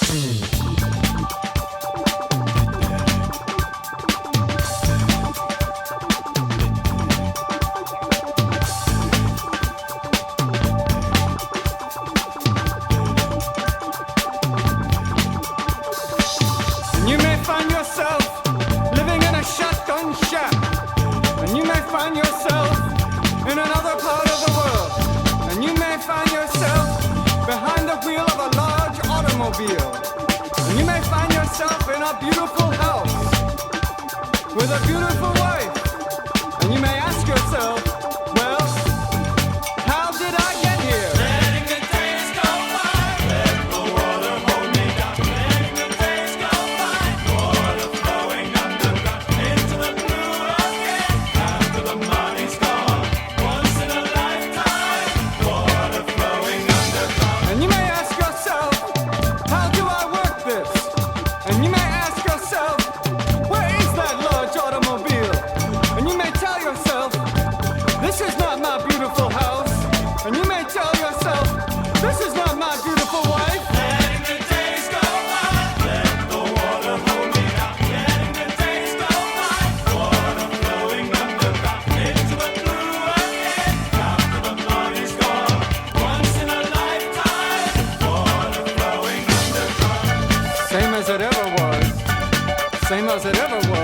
You may find yourself living in a shotgun shack, and you may find yourself in another part of the world, and you may find yourself behind the wheel of a large automobile, and you may find yourself in a beautiful house with a beautiful wife, and you may ask yourself, well, how did I get here? Letting the days go by, let the water hold me down. Letting the days go by, water flowing underground into the blue again. After the money's gone, once in a lifetime, water flowing underground. And you may ask yourself, how do I work this? And you may ask yourself, where is that large automobile? And you may tell yourself, this is not my beautiful house. And you may tell yourself, this is not my beautiful wife. Letting the days go by, let the water hold me down. Letting the days go by, water flowing underground into the blue again. After the money's gone, once in a lifetime, water flowing underground. Same as it ever was. Same as it ever was.